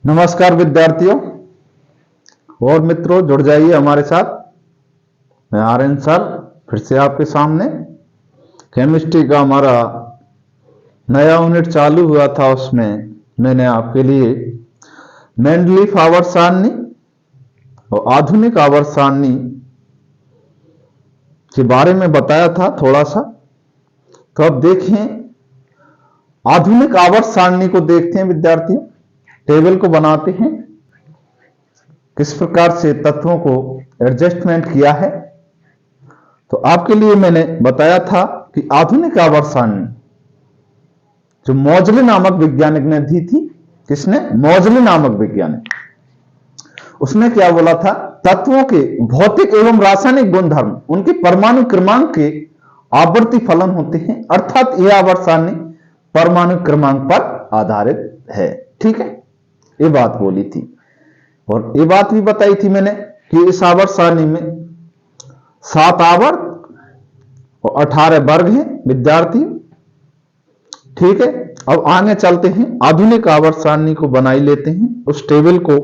नमस्कार विद्यार्थियों और मित्रों, जुड़ जाइए हमारे साथ। मैं आर्यन सर फिर से आपके सामने। केमिस्ट्री का हमारा नया यूनिट चालू हुआ था, उसमें मैंने आपके लिए मेंडलीफ आवर्त सारणी और आधुनिक आवर्त सारणी के बारे में बताया था थोड़ा सा। तो अब देखें, आधुनिक आवर्त सारणी को देखते हैं विद्यार्थियों। टेबल को बनाते हैं, किस प्रकार से तत्वों को एडजस्टमेंट किया है। तो आपके लिए मैंने बताया था कि आधुनिक आवर्त सारणी जो मौजले नामक वैज्ञानिक ने दी थी। किसने? मौजले नामक वैज्ञानिक। उसने क्या बोला था? तत्वों के भौतिक एवं रासायनिक गुणधर्म उनके परमाणु क्रमांक के आवर्ती फलन होते हैं, अर्थात यह आवर्त सारणी परमाणु क्रमांक पर आधारित है। ठीक है, ये बात बोली थी। और ये बात भी बताई थी मैंने कि इस आवर्त सारणी में 7 आवर्त और 18 वर्ग हैं विद्यार्थी। ठीक है, अब आगे चलते हैं, आधुनिक आवर्त सारणी को बना ही लेते हैं, उस टेबल को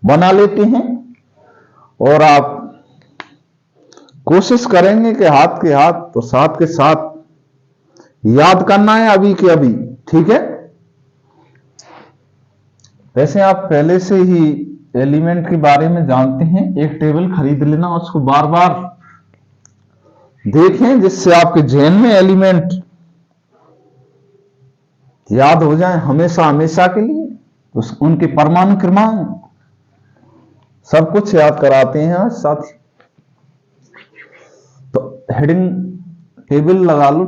बना लेते हैं। और आप कोशिश करेंगे कि हाथ के हाथ तो साथ के साथ याद करना है अभी के अभी। ठीक है, वैसे आप पहले से ही एलिमेंट के बारे में जानते हैं। एक टेबल खरीद लेना, उसको बार बार देखें जिससे आपके जहन में एलिमेंट याद हो जाए हमेशा हमेशा के लिए। उनके परमाणु क्रमांक सब कुछ याद कराते हैं आज साथी। तो हेडिंग टेबल लगा लो,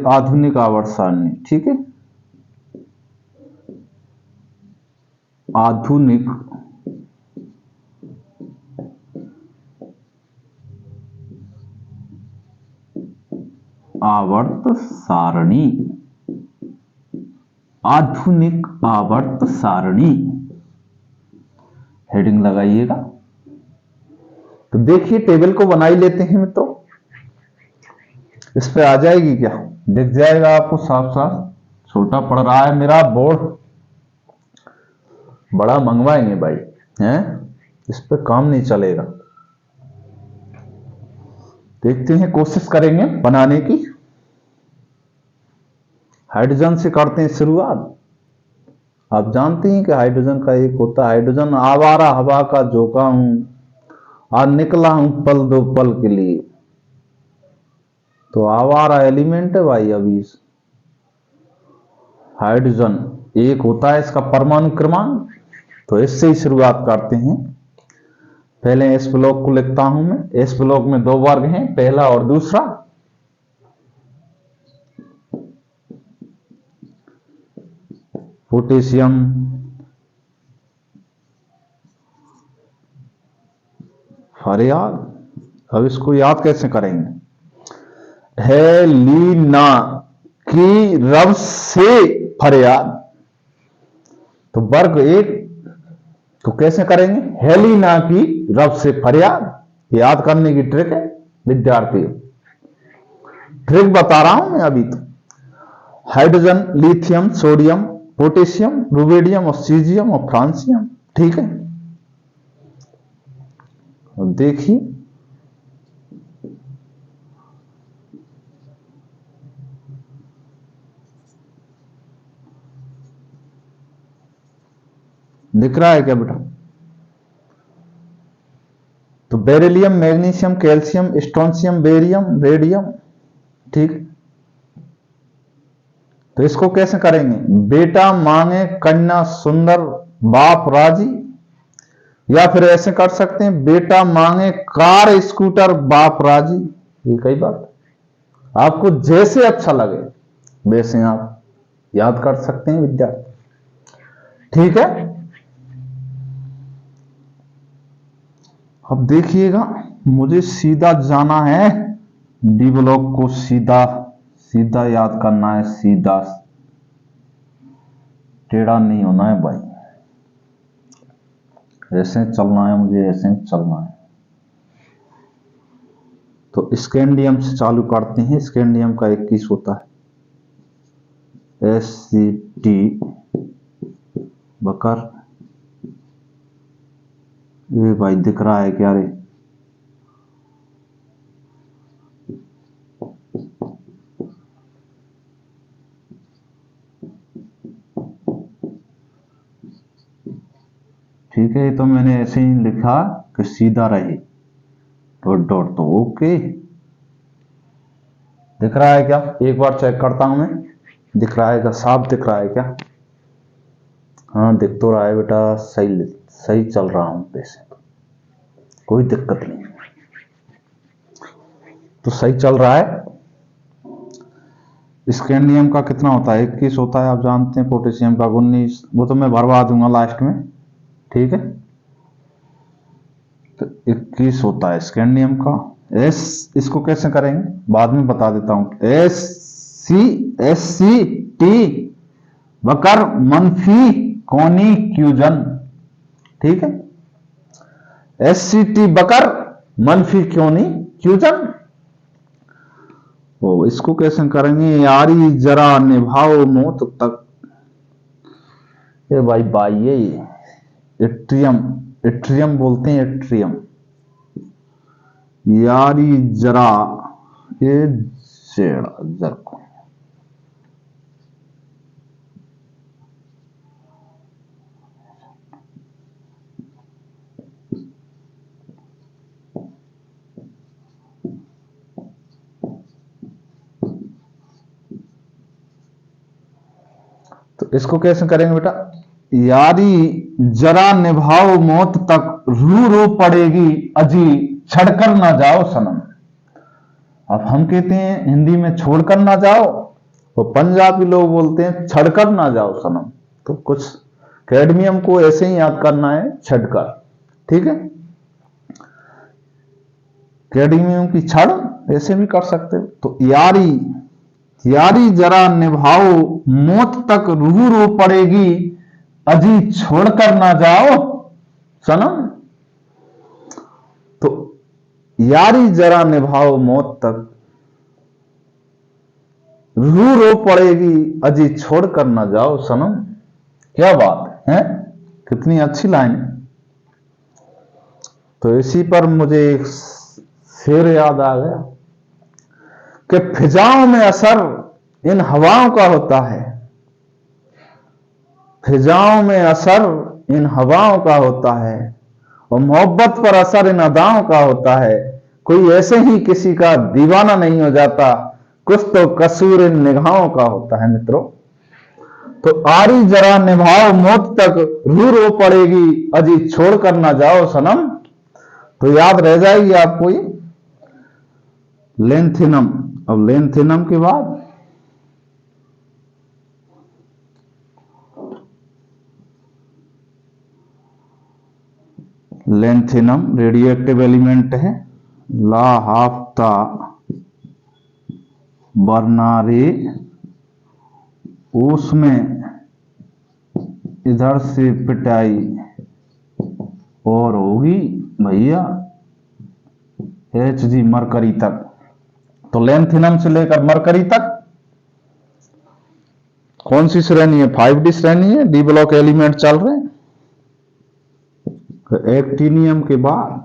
आधुनिक आवर्त सारणी। ठीक है, आधुनिक आवर्त सारणी, आधुनिक आवर्त सारणी हेडिंग लगाइएगा। तो देखिए, टेबल को बना ही लेते हैं तो इस पे आ जाएगी क्या? दिख जाएगा आपको साफ साफ। छोटा पड़ रहा है मेरा बोर्ड, बड़ा मंगवाएंगे भाई हैं, इस पे काम नहीं चलेगा। देखते हैं, कोशिश करेंगे बनाने की। हाइड्रोजन से करते हैं शुरुआत। आप जानते हैं कि हाइड्रोजन का एक होता है, हाइड्रोजन आवारा हवा का झोंका हूं, आज निकला हूं पल दो पल के लिए। तो आवारा एलिमेंट है भाई। अभी हाइड्रोजन एक होता है, इसका परमाणु क्रमांक। तो इससे ही शुरुआत करते हैं। पहले एस ब्लॉक को लिखता हूं मैं। एस ब्लॉक में 2 वर्ग हैं, पहला और दूसरा। पोटेशियम, फरियाद। अब इसको याद कैसे करेंगे? हेलिना की रब से फरियाद। तो वर्ग 1 तो कैसे करेंगे? हेलिना की रब से फरियाद। याद करने की ट्रिक है विद्यार्थी, ट्रिक बता रहा हूं मैं अभी। तो hydrogen, lithium, sodium, potassium, rubidium और सीजियम और फ्रांसियम। ठीक है, अब देखिए, दिख रहा है क्या बेटा? तो beryllium, magnesium, calcium, strontium, barium, radium. ठीक, तो इसको कैसे करेंगे? बेटा मांगे कन्या सुंदर बाप राजी, या फिर ऐसे कर सकते हैं, बेटा मांगे कार स्कूटर बाप राजी। ये कई बात आपको जैसे अच्छा लगे वैसे आप याद कर सकते हैं विद्यार्थी। ठीक है, अब देखिएगा, मुझे सीधा जाना है डी ब्लॉक को, सीधा सीधा याद करना है, सीधा, टेढ़ा नहीं होना है भाई। ऐसे चलना है मुझे, ऐसे चलना है। तो स्कैंडियम से चालू करते हैं। स्कैंडियम का 21 होता है, SCT बकर ये भाई दिख रहा है क्या रे? ठीक है, तो मैंने ऐसे ही लिखा कि सीधा रहे डॉट डॉट, तो ओके। दिख रहा है क्या? एक बार चेक करता हूं मैं, दिख रहा है क्या? साफ दिख रहा है क्या? हाँ दिख तो रहा है बेटा, सही सही चल रहा हूं, वैसे कोई दिक्कत नहीं, तो सही चल रहा है। स्कैंडियम का कितना होता है? 21 होता है, आप जानते हैं। पोटेशियम का 19, वो तो मैं भरवा दूंगा लास्ट में, ठीक है। तो 21 होता है स्कैंडियम का। एस, इसको कैसे करेंगे बाद में बता देता हूं। एस सी टी बकर मनफी कोनी क्यूजन, ठीक है। एस सी टी बकर मनफी कोनी क्यूजन। ओ, इसको कैसे करेंगे? यारी जरा निभाओ मौत तक। ये भाई ये इट्रियम, इट्रियम बोलते हैं, इट्रियम। यारी जरा, ये जेड़ा जर को, तो इसको कैसे करेंगे बेटा? यारी जरा निभाओ मौत तक, रू रू पड़ेगी अजी छड़कर ना जाओ सनम। अब हम कहते हैं हिंदी में छोड़कर ना जाओ, तो पंजाबी लोग बोलते हैं छड़कर ना जाओ सनम। तो कुछ कैडमियम को ऐसे ही याद करना है, छड़कर, ठीक है। कैडमियम की छड़ ऐसे भी कर सकते हो। तो यारी, यारी जरा निभाओ मौत तक, रू रू पड़ेगी अजी छोड़कर ना जाओ सनम। तो यारी जरा निभाओ मौत तक, रू रो पड़ेगी अजी छोड़कर ना जाओ सनम। क्या बात है, कितनी अच्छी लाइन है। तो इसी पर मुझे एक शेर याद आ गया कि फिजाओं में असर इन हवाओं का होता है, फिजाओं में असर इन हवाओं का होता है, और मोहब्बत पर असर इन अदाओं का होता है। कोई ऐसे ही किसी का दीवाना नहीं हो जाता, कुछ तो कसूर इन निगाहों का होता है मित्रों। तो आरी जरा निभाओ मौत तक, रू रो पड़ेगी अजी छोड़कर ना जाओ सनम। तो याद रह जाएगी आपको ये लेंथिनम। अब लेंथिनम के बाद लेंथिनम रेडियो एक्टिव एलिमेंट है। ला हाफ्ता बर्नारे, उसमें इधर से पिटाई और होगी भैया Hg मरकरी तक। तो लेंथिनम से लेकर मरकरी तक कौन सी श्रेणी है? 5D श्रेणी है, डी ब्लॉक एलिमेंट चल रहे हैं। तो एक्टिनियम के बाद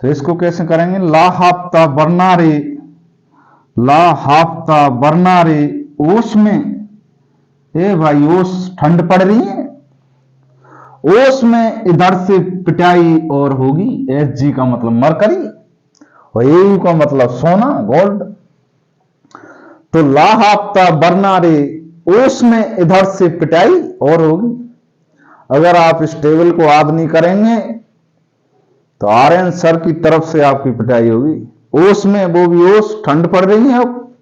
तो इसको कैसे करेंगे? ला हाफ्ता बर्नारे, ला हाफ्ता बर्नारे, ओस में, ए भाई ओस ठंड पड़ रही है, ओस में इधर से पिटाई और होगी। Hg का मतलब मरकरी और Au का मतलब सोना, गोल्ड। तो ला हाफ्ता बर्नारे, ओस में इधर से पिटाई और होगी। अगर आप इस टेबल को याद नहीं करेंगे तो आर्यन सर की तरफ से आपकी पिटाई होगी। ओस में, वो भी ओस, ठंड पड़ रही है, अब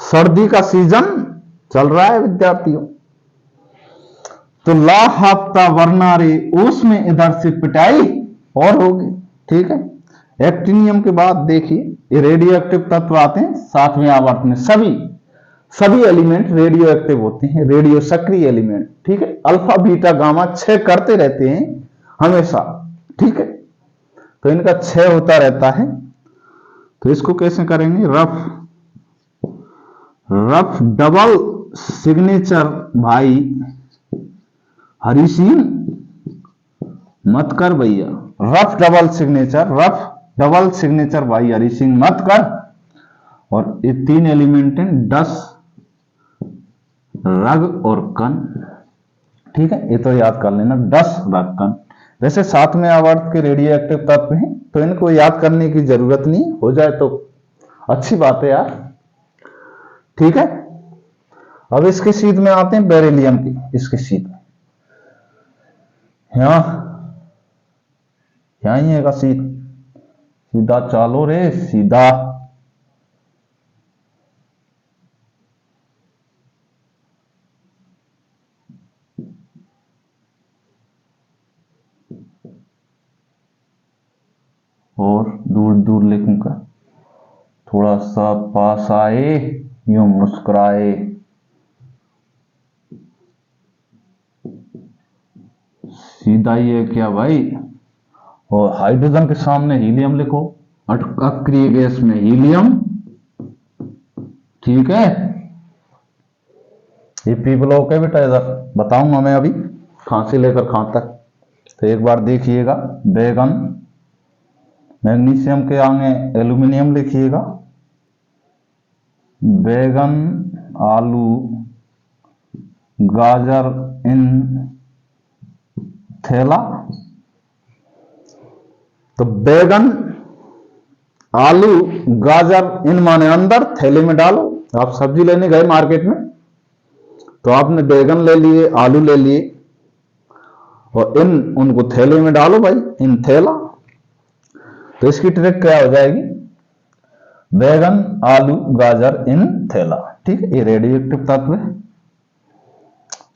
सर्दी का सीजन चल रहा है विद्यार्थियों। तो ला हाफ्ता बर्नारे, ओस में इधर से पिटाई और होगी, ठीक है। एक्टिनियम के बाद देखिए ये रेडियो एक्टिव तत्व आते हैं 7वें आवर्त में। सभी एलिमेंट रेडियो एक्टिव होते हैं, रेडियो सक्रिय एलिमेंट, ठीक है। अल्फा बीटा गामा 6 करते रहते हैं हमेशा, ठीक है। तो इनका 6 होता रहता है। तो इसको कैसे करेंगे? रफ डबल सिग्नेचर भाई हरी सिंह मत कर भैया, रफ डबल सिग्नेचर भाई हरि सिंह मत कर। और ये 3 एलिमेंट हैं, डस, रग और कन। ठीक है, ये तो याद कर लेना, डस, रग, कन। वैसे 7वें आवर्त के रेडियो एक्टिव तत्व हैं, तो इनको याद करने की जरूरत नहीं, हो जाए तो अच्छी बात है यार। ठीक है, अब इसके सीध में आते हैं, बेरिलियम की। इसके सीध में यहां ही है सीध, सीधा चालो रे सीधा। और दूर दूर लिखूंगा, थोड़ा सा पास आए, यूं मुस्कुराए। सीधा ही है क्या भाई? और हाइड्रोजन के सामने हीलियम लिखो, अक्रिय गैस में हीलियम। ठीक है, ये पी ब्लॉक है बेटा, इधर बताऊंगा मैं अभी कहां से लेकर कहां तक। तो एक बार देखिएगा, बैगन, मैग्नीशियम के आगे एल्यूमिनियम लिखिएगा, बैगन, आलू, गाजर इन थैला। तो बैगन, आलू, गाजर इन माने अंदर, थैले में डालो। आप सब्जी लेने गए मार्केट में, तो आपने बैगन ले लिए, आलू ले लिए, और उनको थैले में डालो भाई, इन थैला। तो इसकी ट्रिक क्या हो जाएगी? बैगन, आलू, गाजर इन थैला। ठीक है, ये रेडियो एक्टिव तत्व है,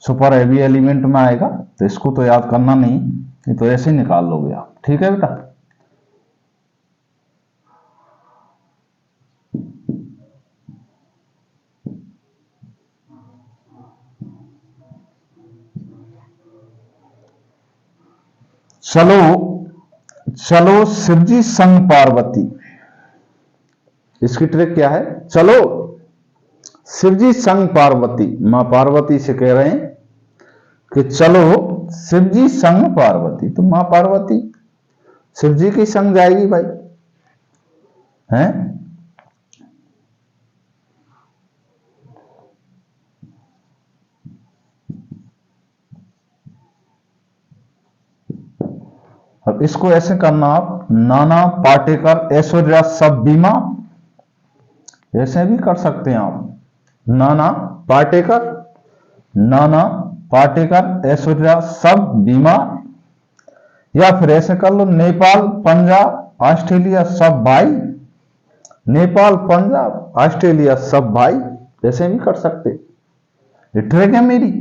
सुपर हेवी एलिमेंट में आएगा, तो इसको तो याद करना नहीं, ये तो ऐसे ही निकाल लोगे आप। ठीक है बेटा, चलो शिवजी संग पार्वती। इसकी ट्रिक क्या है? चलो शिवजी संग पार्वती, मां पार्वती से कह रहे हैं कि चलो शिवजी संग पार्वती। तो मां पार्वती शिवजी की संग जाएगी भाई, हैं? अब इसको ऐसे करना आप, नाना पाटेकर ऐश्वर्या सब बीमा, ऐसे भी कर सकते हैं आप, नाना पाटेकर ऐश्वर्या सब बीमा। या फिर ऐसे कर लो, नेपाल, पंजाब, ऑस्ट्रेलिया सब भाई, नेपाल, पंजाब, ऑस्ट्रेलिया सब भाई, ऐसे भी कर सकते। ये ट्रिक है मेरी,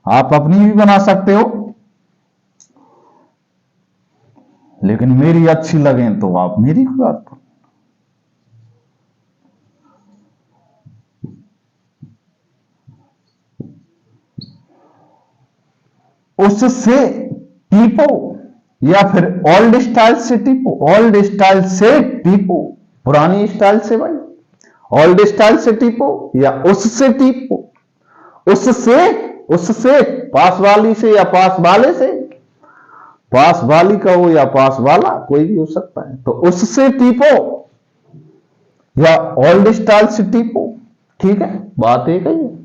आप अपनी भी बना सकते हो, लेकिन मेरी अच्छी लगे तो आप मेरी बात। उससे टीपो, या फिर ओल्ड स्टाइल से टीपो, ओल्ड स्टाइल से टीपो, पुरानी स्टाइल से भाई, ओल्ड स्टाइल से टीपो या उससे टीपो। उससे पास वाली से या पास वाले से, पास वाली का हो या पास वाला, कोई भी हो सकता है। तो उससे टीपो या ओल्ड स्टाइल से टीपो। ठीक है, बात एक है।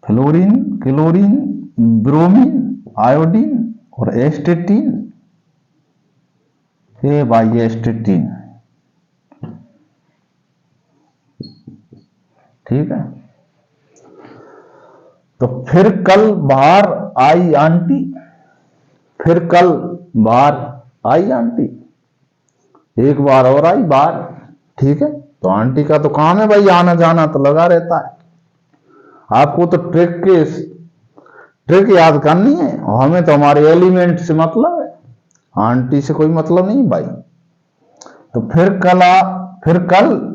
फ्लोरीन, क्लोरीन, ब्रोमीन, आयोडीन और एस्टेटीन। ये भाई एस्टेटीन। ठीक है, तो फिर कल बाहर आई आंटी, फिर कल बाहर आई आंटी, एक बार और आई बाहर। ठीक है, तो आंटी का तो काम है भाई, आना जाना तो लगा रहता है। आपको तो ट्रिक याद करनी है, और हमें तो हमारे एलिमेंट से मतलब है, आंटी से कोई मतलब नहीं भाई। तो फिर कल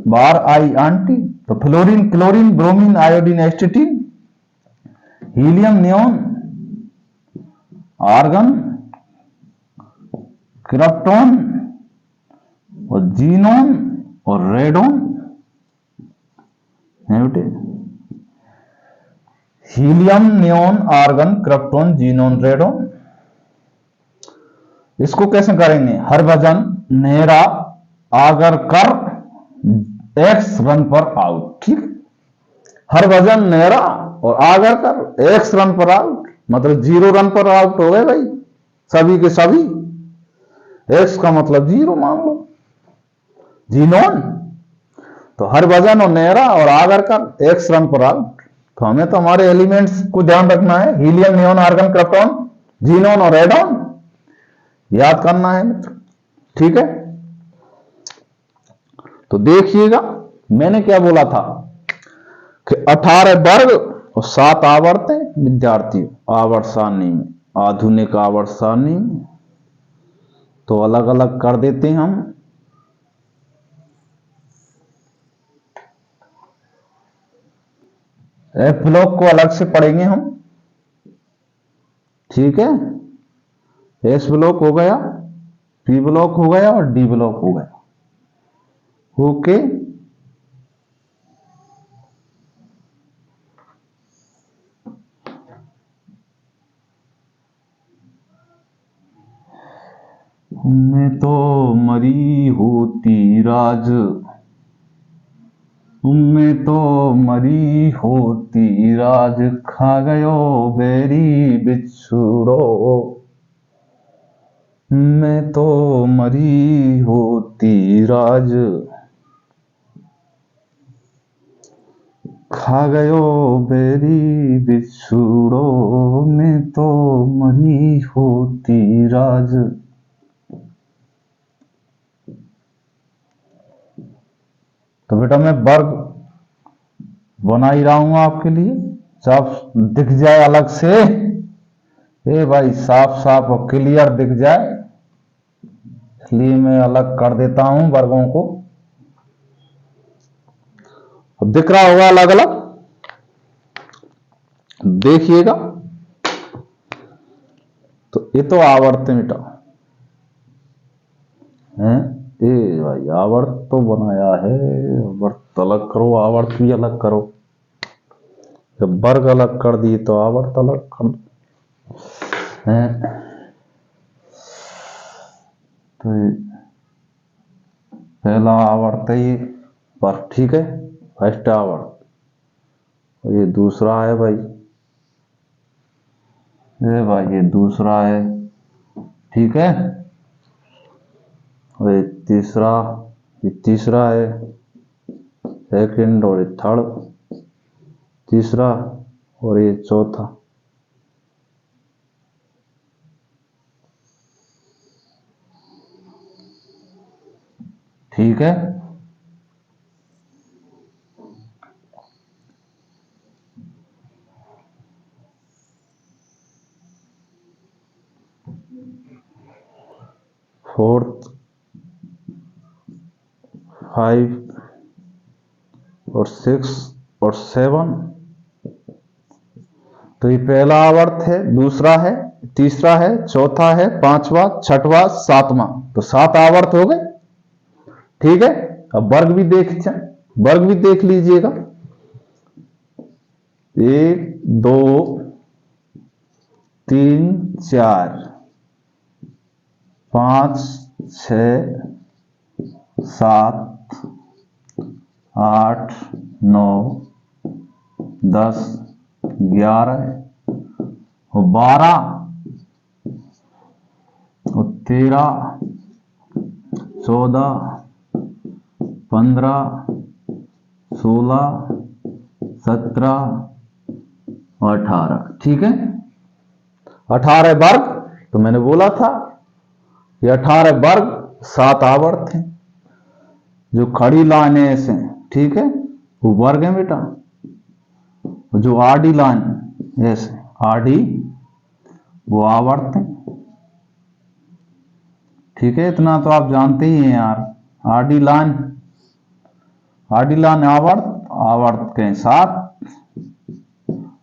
बाहर आई आंटी। तो fluorine, chlorine, bromine, iodine, astatine, helium, neon, argon, krypton और जीनोन और रेडोन है बेटे। Helium, neon, argon, krypton, xenon, radon. इसको कैसे करेंगे? हरभजन नेहरा आगर कर एक्स रन पर आउट। ठीक, हरभजन नेहरा और आगर कर एक्स रन पर आउट, मतलब 0 रन पर आउट हो गए भाई सभी के सभी। एक्स का मतलब 0 मान लो। जीनोन तो हरभजन और नेहरा और आगर कर एक्स रन पर आउट। तो हमें तो हमारे एलिमेंट्स को ध्यान रखना है, helium, neon, argon, krypton, xenon और रेडॉन याद करना है मित्र। ठीक है, तो देखिएगा मैंने क्या बोला था कि 18 वर्ग और 7 आवर्तें विद्यार्थियों आवर्त सारणी में, आधुनिक आवर्त सारणी में। तो अलग अलग कर देते हैं हम। एफ ब्लॉक को अलग से पढ़ेंगे हम। ठीक है, एस ब्लॉक हो गया, पी ब्लॉक हो गया और डी ब्लॉक हो गया। ओके, मैं तो मरी होती राज, मैं तो मरी होती राज, खा गयो बेरी बिछुड़ो। मैं तो मरी होती राज, खा गयो बेरी बिछुड़ो। मैं तो मरी होती राज। तो बेटा मैं वर्ग बना ही रहा हूं आपके लिए, साफ दिख जाए अलग से। ए भाई साफ साफ और क्लियर दिख जाए, इसलिए मैं अलग कर देता हूं वर्गों को। दिख रहा होगा अलग अलग, देखिएगा। तो ये तो आवर्त बेटा है, ए भाई आवर्त तो बनाया है, आवर्त अलग करो, आवर्त भी अलग करो। जब वर्ग अलग कर दिए तो आवर्त अलग कर है। तो पहला आवर्त है ये पर, ठीक है, फर्स्ट आवर्त। और ये दूसरा है भाई, ये दूसरा है। ठीक है, और ये तीसरा है सेकंड, और ये थर्ड तीसरा, और ये चौथा। ठीक है, फोर्थ, 5 और 6 और 7। तो ये पहला आवर्त है, दूसरा है, तीसरा है, चौथा है, पांचवा, छठवां, सातवां। तो 7 आवर्त हो गए। ठीक है, अब वर्ग भी देख लीजिएगा। 1 2 3 4 5 6 7 8 9 10 11 और 12 और 13 14 15 16 17 और 18। ठीक है, 18 वर्ग। तो मैंने बोला था ये 18 वर्ग 7 आवर्त हैं, जो खड़ी लाइन है ऐसे, ठीक है, वो वर्ग है बेटा। जो आडी लाइन ऐसे आडी, वो आवर्त है। ठीक है, इतना तो आप जानते ही हैं यार। आडी लाइन आवर्त, आवर्त के 7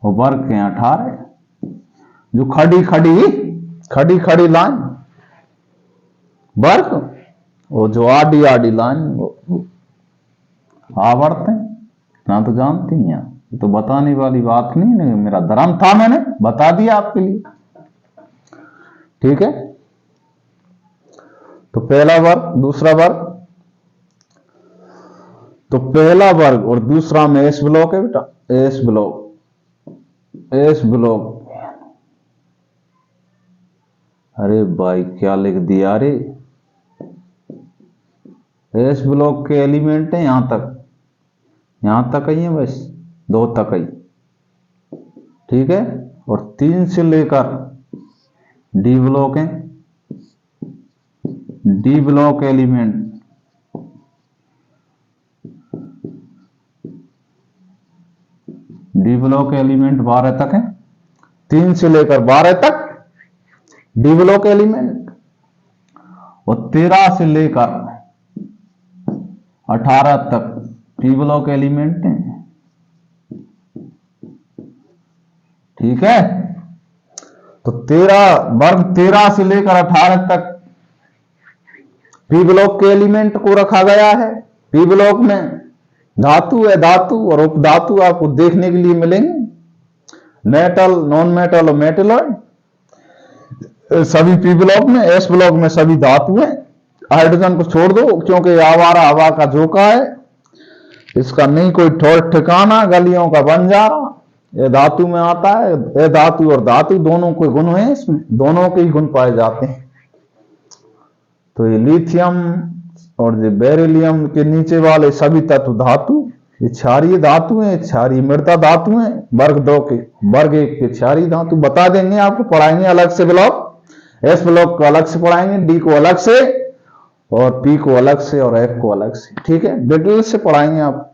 और वर्ग के 18। जो खड़ी लाइन वर्ग, और जो आडी लाइन वो आवर्त है। इतना तो जानती हैं, तो बताने वाली बात नहीं, मेरा धर्म था, मैंने बता दिया आपके लिए। ठीक है, तो पहला वर्ग, दूसरा वर्ग, तो पहला वर्ग और दूसरा में एस ब्लॉक है बेटा, एस ब्लॉक, एस ब्लॉक। अरे भाई क्या लिख दिया, अरे एस ब्लॉक के एलिमेंट है यहां तक ही है, बस 2 तक ही। ठीक है, और 3 से लेकर डी ब्लॉक है, D block element, D block element 12 तक है, 3 से लेकर 12 तक डी ब्लॉक एलिमेंट, और 13 से लेकर 18 तक डी ब्लॉक एलिमेंट है। ठीक है, तो 13 से लेकर 18 तक पी ब्लॉक के एलिमेंट को रखा गया है। पी ब्लॉक में धातु है, धातु और उपधातु आपको देखने के लिए मिलेंगे, मेटल, नॉन मेटल और मेटलॉइड सभी पी ब्लॉक में। एस ब्लॉक में सभी धातु है। हाइड्रोजन को छोड़ दो क्योंकि आवारा हवा का झोंका है, इसका नहीं कोई ठोर ठिकाना, गलियों का बंजारा। ये धातु में आता है, ये धातु और धातु दोनों के गुण हैं, इसमें दोनों के ही गुण पाए जाते हैं। तो ये लिथियम और जो बेरिलियम के नीचे वाले सभी तत्व धातु, ये क्षारीय धातु है, क्षारीय मृदा धातु है। वर्ग 2 के, वर्ग 1 के क्षारीय धातु बता देंगे, आपको पढ़ाएंगे अलग से ब्लॉक। एस ब्लॉक को अलग से पढ़ाएंगे, डी को अलग से, और पी को अलग से, और एफ को अलग से। ठीक है, डिटेल से पढ़ाएंगे, आप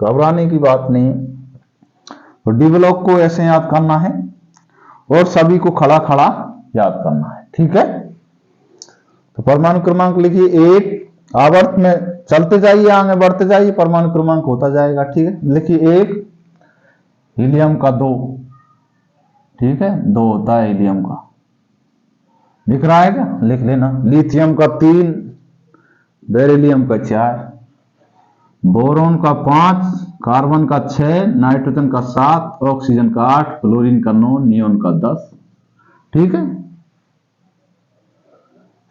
घबराने की बात नहीं है। तो डी ब्लॉक को ऐसे याद करना है और सभी को खड़ा खड़ा याद करना है। ठीक है, तो परमाणु क्रमांक लिखिए 1, आवर्त में चलते जाइए, आगे बढ़ते जाइए, परमाणु क्रमांक होता जाएगा। ठीक है, लिखिए 1, हीलियम का 2। ठीक है, 2 होता है हीलियम का, लिख रहा है क्या, लिख लेना। लिथियम का 3, बेरिलियम का 4, बोरोन का 5, कार्बन का 6, नाइट्रोजन का 7, ऑक्सीजन का 8, क्लोरीन का 9, नियोन का 10। ठीक है,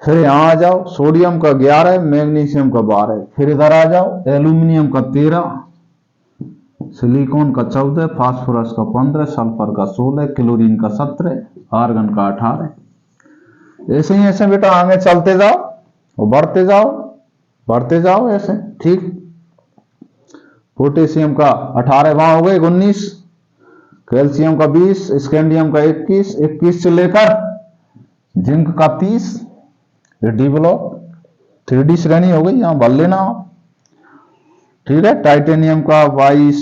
फिर यहां आ जाओ, सोडियम का 11, मैग्नीशियम का 12। फिर इधर आ जाओ, एल्यूमिनियम का 13, सिलिकॉन का 14, फास्फोरस का 15, सल्फर का 16, क्लोरीन का 17, आर्गन का 18। ऐसे ही ऐसे बेटा आगे चलते जाओ और बढ़ते जाओ ऐसे। ठीक, पोटेशियम का 18, वहां हो गए 19, कैल्शियम का 20, स्कैंडियम का 21, 21 से लेकर जिंक का 30। ये डी ब्लॉक 3D श्रेणी हो गई, यहां भर लेना आप। ठीक है, टाइटेनियम का 22,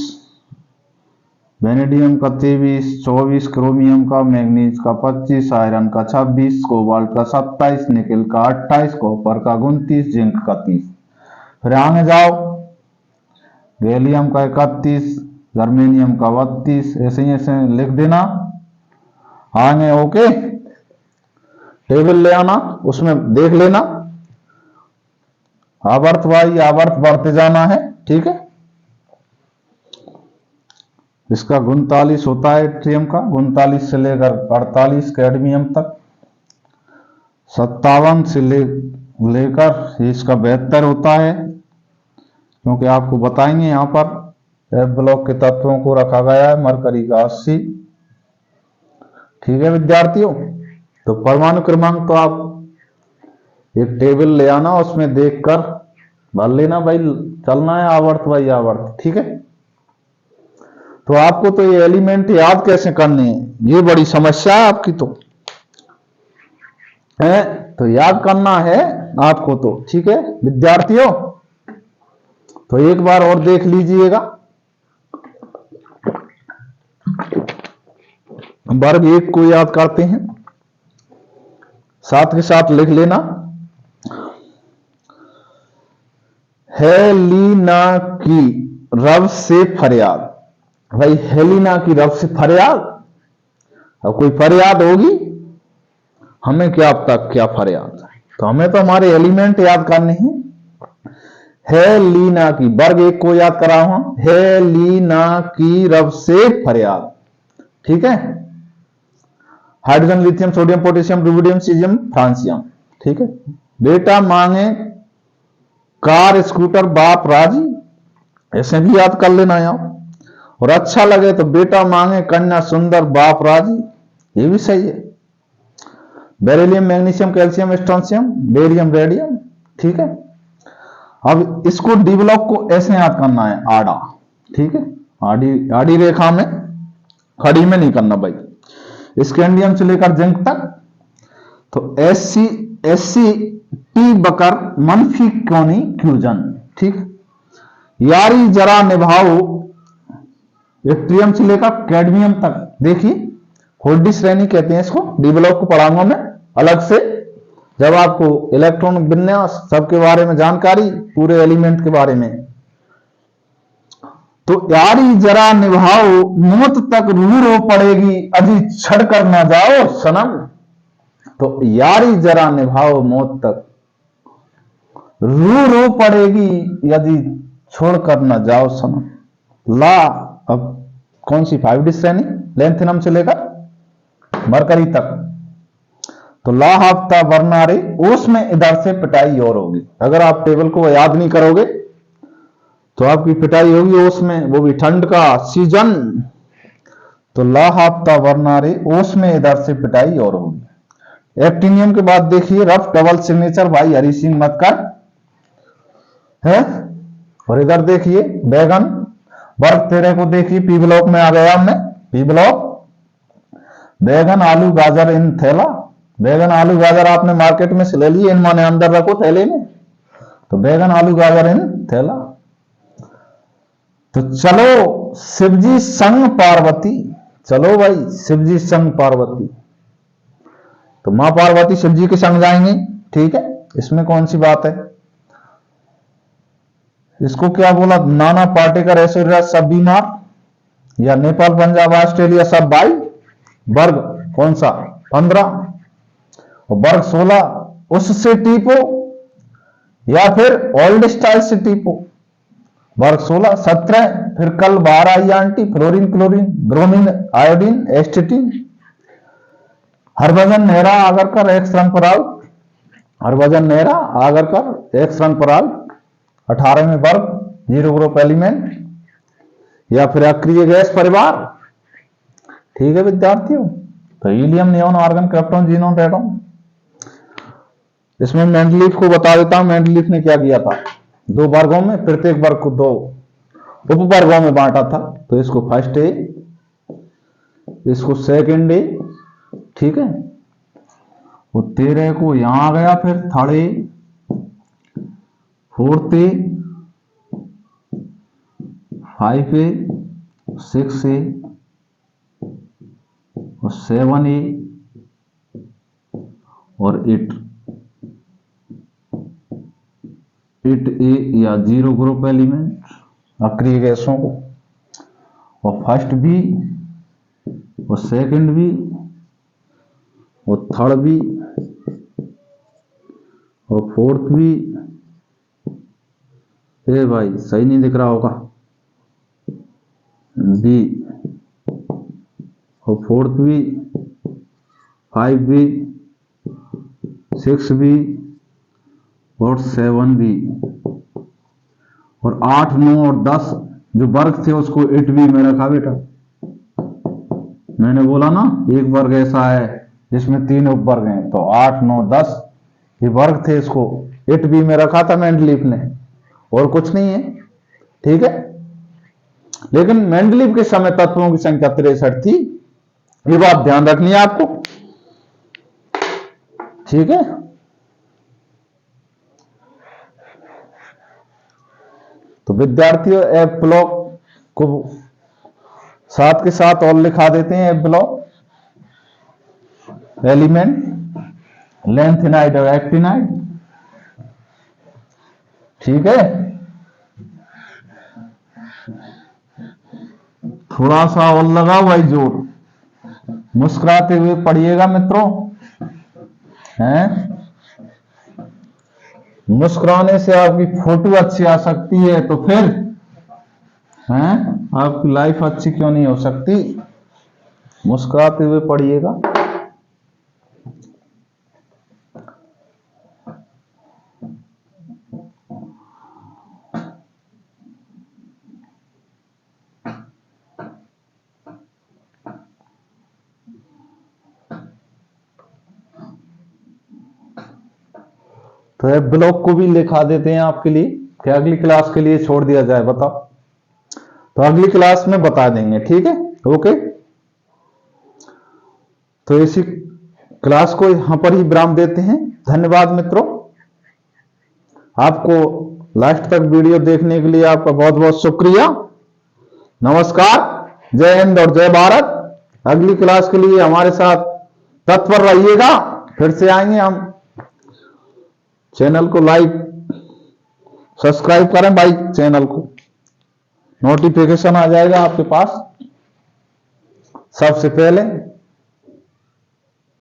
वेनेडियम का 23, 24, क्रोमियम का, मैग्नीज का 25, आयरन का 26, कोबाल्ट का 27, निकेल का 28, कॉपर का 29, जिंक का 30। फिर आगे जाओ, गैलियम का 31, जर्मेनियम का 32। ऐसे ही ऐसे लिख देना आगे। ओके, टेबल ले आना, उसमें देख लेना, आवर्त वाई आवर्त बढ़ते जाना है। ठीक है, इसका 39 होता है ट्रियम का, 39 से लेकर 48 कैडमियम तक, 57 से लेकर इसका 72 होता है, क्योंकि आपको बताएंगे यहां पर एफ ब्लॉक के तत्वों को रखा गया है। मरकरी का 80। ठीक है विद्यार्थियों, तो परमाणु क्रमांक तो आप एक टेबल ले आना, उसमें देखकर भर लेना भाई, चलना है आवर्त भाई आवर्त। ठीक है, तो आपको तो ये एलिमेंट याद कैसे करने हैं, ये बड़ी समस्या है आपकी तो है, तो याद करना है आपको तो। ठीक है विद्यार्थियों, तो एक बार और देख लीजिएगा, वर्ग 1 को याद करते हैं, साथ के साथ लिख लेना, हेलिना की रब से फरियाद। भाई हेलिना की रब से फरियाद, अब कोई फरियाद होगी, हमें क्या अब तक क्या फरियाद, तो हमें तो हमारे एलिमेंट याद करने हैं। हेलिना की, वर्ग एक को याद करा हूं, हेलिना की रब से फरियाद। ठीक है, hydrogen, lithium, sodium, potassium, rubidium, caesium, francium. ठीक है, बेटा मांगे कार, स्कूटर, बाप राजी, ऐसे भी याद कर लेना यार। और अच्छा लगे तो बेटा मांगे कन्या सुंदर, बाप राजी, ये भी सही है। Beryllium, magnesium, calcium, strontium, barium, radium. ठीक है, अब इसको डेवलप को ऐसे याद करना है, आड़ा। ठीक है, आड़ी आड़ी रेखा में, खड़ी में नहीं करना भाई। स्कैंडियम से लेकर जिंक तक। तो एससी टी बकर मनफी क्योनी क्यूजन। ठीक, यारी जरा निभाओ, एक्ट्रियम से लेकर कैडमियम तक। देखिए, होल्डी श्रेणी कहते हैं इसको, डेवलप को पढ़ाऊंगा मैं अलग से, जब आपको इलेक्ट्रॉन विन्यास सबके बारे में जानकारी, पूरे एलिमेंट के बारे में। तो यारी जरा निभाओ, मौत तक रू रो पड़ेगी, अजी छड़ कर ना जाओ सनम। तो यारी जरा निभाओ, मौत तक रू रो पड़ेगी, यदि छोड़ कर ना जाओ सनम। ला, अब कौन सी 5D श्रेणी, लेंथिनम से लेकर मरकरी तक। तो ला हफ्ता वरनारे, ओस में इधर से पिटाई और होगी। अगर आप टेबल को याद नहीं करोगे तो आपकी पिटाई होगी ओस में, वो भी ठंड का सीजन। तो ला हफ्ता वरनारे, ओस में इधर से पिटाई और होगी। एक्टिनियम के बाद देखिए रफ डबल सिग्नेचर, भाई हरी सिंह मतकर है। और इधर देखिए बैगन, वर्ग 13 को देखिए, पी ब्लॉक में आ गया हमने, पी ब्लॉक। बैगन, आलू, गाजर इन थैला। बैगन, आलू, गाजर आपने मार्केट में से ले लिए, इन माने अंदर रखो थैले में। तो बैगन, आलू, गाजर इन थैला। तो चलो शिवजी संग पार्वती, चलो भाई शिवजी संग पार्वती। तो मां पार्वती शिवजी के संग जाएंगे। ठीक है, इसमें कौन सी बात है। इसको क्या बोला, नाना पाटेकर ऐश्वर्या सब बीमार, या नेपाल, पंजाब, ऑस्ट्रेलिया सब भाई। वर्ग कौन सा, 15, और वर्ग 16, उससे टीपो या फिर ओल्ड स्टाइल से टीपो। वर्ग 16, 17, फिर कल 12 आई आंटी, fluorine, chlorine, bromine, iodine, astatine. Harbhajan Nehra Agarkar x run पर out, Harbhajan Nehra Agarkar x run पर आउट। 18वें वर्ग, 0 ग्रुप एलिमेंट या फिर अक्रिय गैस परिवार। ठीक है विद्यार्थियों, तो helium, neon, argon, krypton, xenon, radon. इसमें मेंडलीफ को बता देता हूं, मेंडलीफ ने क्या किया था, 2 वर्गों में, प्रत्येक वर्ग को 2 उपवर्गों में बांटा था। तो इसको फर्स्ट ए, इसको सेकंड ए। ठीक है, वो 13 को यहां आ गया, फिर थर्ड ए, फोर्थ ए, 5 ए, 6 ए और 7 ए और 8 ए या 0 ग्रुप एलिमेंट अक्रिय गैसों को। और फर्स्ट भी और सेकंड भी और थर्ड भी और फोर्थ भी। ए भाई सही नहीं दिख रहा होगा, बी और फोर्थ भी, 5 भी, 6 भी और 7 भी। और 8, 9 और 10 जो वर्ग थे उसको 8B में रखा बेटा। मैंने बोला ना एक वर्ग ऐसा है जिसमें 3 उपवर्ग हैं, तो 8, 9, 10 ये वर्ग थे, इसको 8B में रखा था मेंडलीफ ने, और कुछ नहीं है। ठीक है, लेकिन मेंडलीफ के समय तत्वों की संख्या 63 थी, ये बात ध्यान रखनी है आपको। ठीक है, तो विद्यार्थियों एफ ब्लॉक को साथ के साथ और लिखा देते हैं। एफ ब्लॉक एलिमेंट, लेंथिनाइड और एक्टिनाइड। ठीक है, थोड़ा सा और लगाओ भाई जोर, मुस्कुराते हुए पढ़िएगा मित्रों, हैं। मुस्कुराने से आपकी फोटो अच्छी आ सकती है, तो फिर हैं आपकी लाइफ अच्छी क्यों नहीं हो सकती? मुस्कुराते हुए पढ़िएगा। तो ये ब्लॉग को भी लिखा देते हैं आपके लिए कि अगली क्लास के लिए छोड़ दिया जाए, बताओ। तो अगली क्लास में बता देंगे, ठीक है, ओके। तो इसी क्लास को यहां पर ही विराम देते हैं। धन्यवाद मित्रों, आपको लास्ट तक वीडियो देखने के लिए आपका बहुत बहुत शुक्रिया। नमस्कार, जय हिंद और जय भारत। अगली क्लास के लिए हमारे साथ तत्पर रहिएगा, फिर से आएंगे हम। चैनल को लाइक सब्सक्राइब करें भाई, चैनल को नोटिफिकेशन आ जाएगा आपके पास सबसे पहले।